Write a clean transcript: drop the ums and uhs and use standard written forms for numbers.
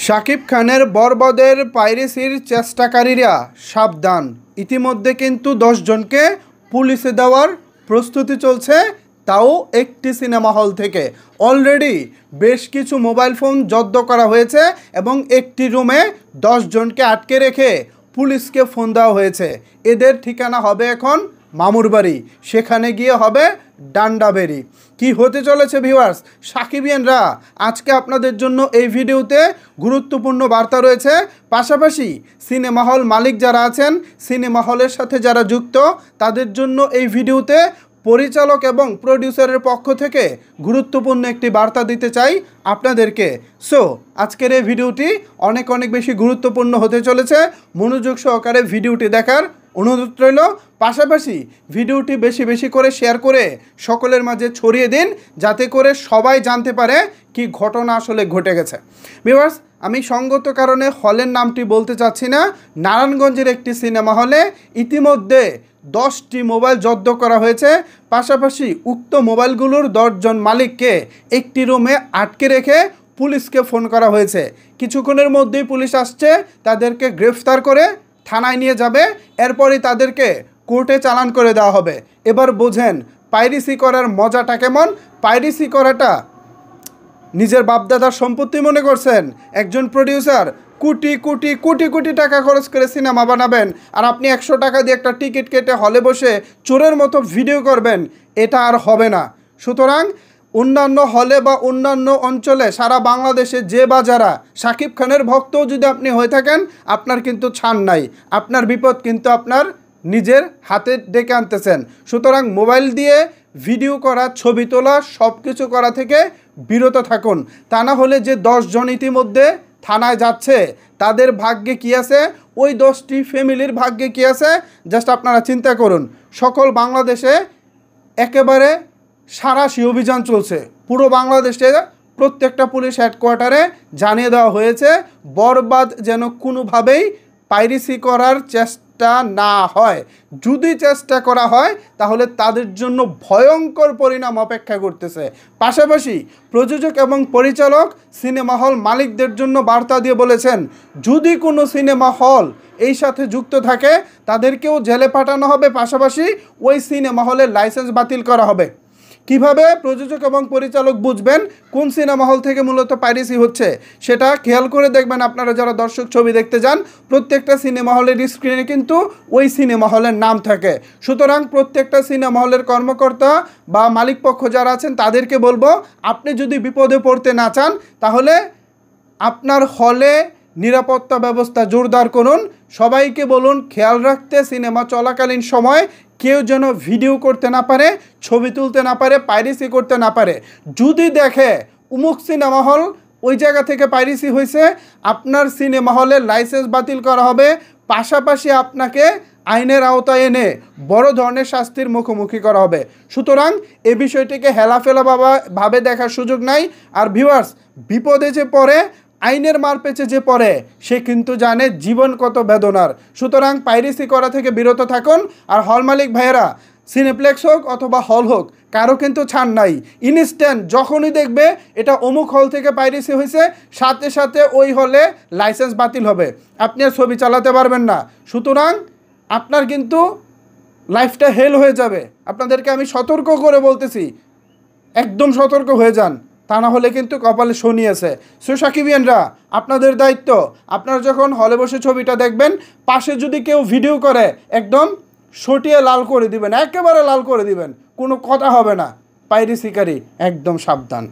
শাকিব খানের বরবাদের পাইরেসির চেষ্টাকারীরা সাবধান। ইতিমধ্যে কিন্তু 10 জনকে পুলিশে দেওয়ার প্রস্তুতি চলছে, তাও একটি সিনেমা হল থেকে। অলরেডি বেশ কিছু মোবাইল ফোন জব্দ করা হয়েছে এবং একটি রুমে 10 জনকে আটকে রেখে পুলিশকে ফোন দেওয়া হয়েছে। এদের ঠিকানা হবে এখন মামুরবাড়ি, সেখানে গিয়ে হবে ডান্ডাবেরি। কি হতে চলেছে ভিউয়ার্স, সাকিবিয়ানরা, আজকে আপনাদের জন্য এই ভিডিওতে গুরুত্বপূর্ণ বার্তা রয়েছে। পাশাপাশি সিনেমা হল মালিক যারা আছেন, সিনেমা হলের সাথে যারা যুক্ত, তাদের জন্য এই ভিডিওতে পরিচালক এবং প্রডিউসারের পক্ষ থেকে গুরুত্বপূর্ণ একটি বার্তা দিতে চাই আপনাদেরকে। সো আজকের এই ভিডিওটি অনেক বেশি গুরুত্বপূর্ণ হতে চলেছে। মনোযোগ সহকারে ভিডিওটি দেখার অনুরোধ রইল। পাশাপাশি ভিডিওটি বেশি করে শেয়ার করে সকলের মাঝে ছড়িয়ে দিন, যাতে করে সবাই জানতে পারে কি ঘটনা আসলে ঘটে গেছে। ভিউয়ার্স, আমি সঙ্গত কারণে হলের নামটি বলতে চাচ্ছি না। নারায়ণগঞ্জের একটি সিনেমা হলে ইতিমধ্যে 10টি মোবাইল জব্দ করা হয়েছে। পাশাপাশি উক্ত মোবাইলগুলোর 10 জন মালিককে একটি রুমে আটকে রেখে পুলিশকে ফোন করা হয়েছে। কিছুক্ষণের মধ্যেই পুলিশ আসছে, তাদেরকে গ্রেফতার করে থানায় নিয়ে যাবে। এরপরই তাদেরকে কোর্টে চালান করে দেওয়া হবে। এবার বোঝেন পাইরেসি করার মজাটা কেমন। পাইরেসি করাটা নিজের বাপদাদার সম্পত্তি মনে করছেন? একজন প্রডিউসার কোটি টাকা খরচ করে সিনেমা বানাবেন, আর আপনি 100 টাকা দিয়ে একটা টিকিট কেটে হলে বসে চোরের মতো ভিডিও করবেন? এটা আর হবে না। সুতরাং অন্যান্য হলে বা অন্যান্য অঞ্চলে সারা বাংলাদেশে যে বা যারা শাকিব খানের ভক্তও যদি আপনি হয়ে থাকেন, আপনার কিন্তু ছাড় নাই। আপনার বিপদ কিন্তু আপনার নিজের হাতে ডেকে আনতেছেন। সুতরাং মোবাইল দিয়ে ভিডিও করা, ছবি তোলা, সব কিছু করা থেকে বিরত থাকুন। তা না হলে যে 10 জন ইতিমধ্যে থানায় যাচ্ছে, তাদের ভাগ্যে কী আছে, ওই 10টি ফ্যামিলির ভাগ্যে কী আছে, জাস্ট আপনারা চিন্তা করুন। সকল বাংলাদেশে একেবারে সাঁড়াশি অভিযান চলছে। পুরো বাংলাদেশে প্রত্যেকটা পুলিশ হেডকোয়ার্টারে জানিয়ে দেওয়া হয়েছে বরবাদ যেন কোনোভাবেই পাইরেসি করার চেষ্টা না হয়। যদি চেষ্টা করা হয় তাহলে তাদের জন্য ভয়ঙ্কর পরিণাম অপেক্ষা করতেছে। পাশাপাশি প্রযোজক এবং পরিচালক সিনেমা হল মালিকদের জন্য বার্তা দিয়ে বলেছেন, যদি কোনো সিনেমা হল এই সাথে যুক্ত থাকে তাদেরকেও জেলে পাঠানো হবে। পাশাপাশি ওই সিনেমা হলের লাইসেন্স বাতিল করা হবে। কিভাবে প্রযোজক এবং পরিচালক বুঝবেন কোন সিনেমা হল থেকে মূলত পাইরেসি হচ্ছে, সেটা খেয়াল করে দেখবেন। আপনারা যারা দর্শক ছবি দেখতে যান, প্রত্যেকটা সিনেমা হলের স্ক্রিনে কিন্তু ওই সিনেমা হলের নাম থাকে। সুতরাং প্রত্যেকটা সিনেমা হলের কর্মকর্তা বা মালিকপক্ষ যারা আছেন তাদেরকে বলবো, আপনি যদি বিপদে পড়তে না চান তাহলে আপনার হলে নিরাপত্তা ব্যবস্থা জোরদার করুন। সবাইকে বলুন খেয়াল রাখতে, সিনেমা চলাকালীন সময় কেউ যেন ভিডিও করতে না পারে, ছবি তুলতে না পারে, পাইরেসি করতে না পারে। যদি দেখে উমুক সিনেমা হল ওই জায়গা থেকে পাইরেসি হয়েছে, আপনার সিনেমা হলের লাইসেন্স বাতিল করা হবে। পাশাপাশি আপনাকে আইনের আওতায় এনে বড় ধরনের শাস্তির মুখোমুখি করা হবে। সুতরাং এই বিষয়টিকে হেলাফেলা ভাবে দেখার সুযোগ নাই। আর ভিউয়ার্স, বিপদে যে পড়ে, আইনের মার পেছে যে পড়ে, সে কিন্তু জানে জীবন কত বেদনার। সুতরাং পাইরেসি করা থেকে বিরত থাকুন। আর হল মালিক ভাইয়েরা, সিনেপ্লেক্স হোক অথবা হল হোক, কারো কিন্তু ছাড় নাই। ইনস্ট্যান্ট যখনই দেখবে এটা অমুক হল থেকে পাইরেসি হয়েছে, সাথে সাথে ওই হলে লাইসেন্স বাতিল হবে, আপনি আর ছবি চালাতে পারবেন না। সুতরাং আপনার কিন্তু লাইফটা হেল হয়ে যাবে। আপনাদেরকে আমি সতর্ক করে বলতেছি, একদম সতর্ক হয়ে যান, তা না হলে কিন্তু কপালে শনি আছে। সো সাকিবিয়ানরা, আপনাদের দায়িত্ব, আপনারা যখন হলে বসে ছবিটা দেখবেন, পাশে যদি কেউ ভিডিও করে একদম সটিয়ে লাল করে দিবেন, একেবারে লাল করে দিবেন, কোনো কথা হবে না। পাইরেসিকারী একদম সাবধান।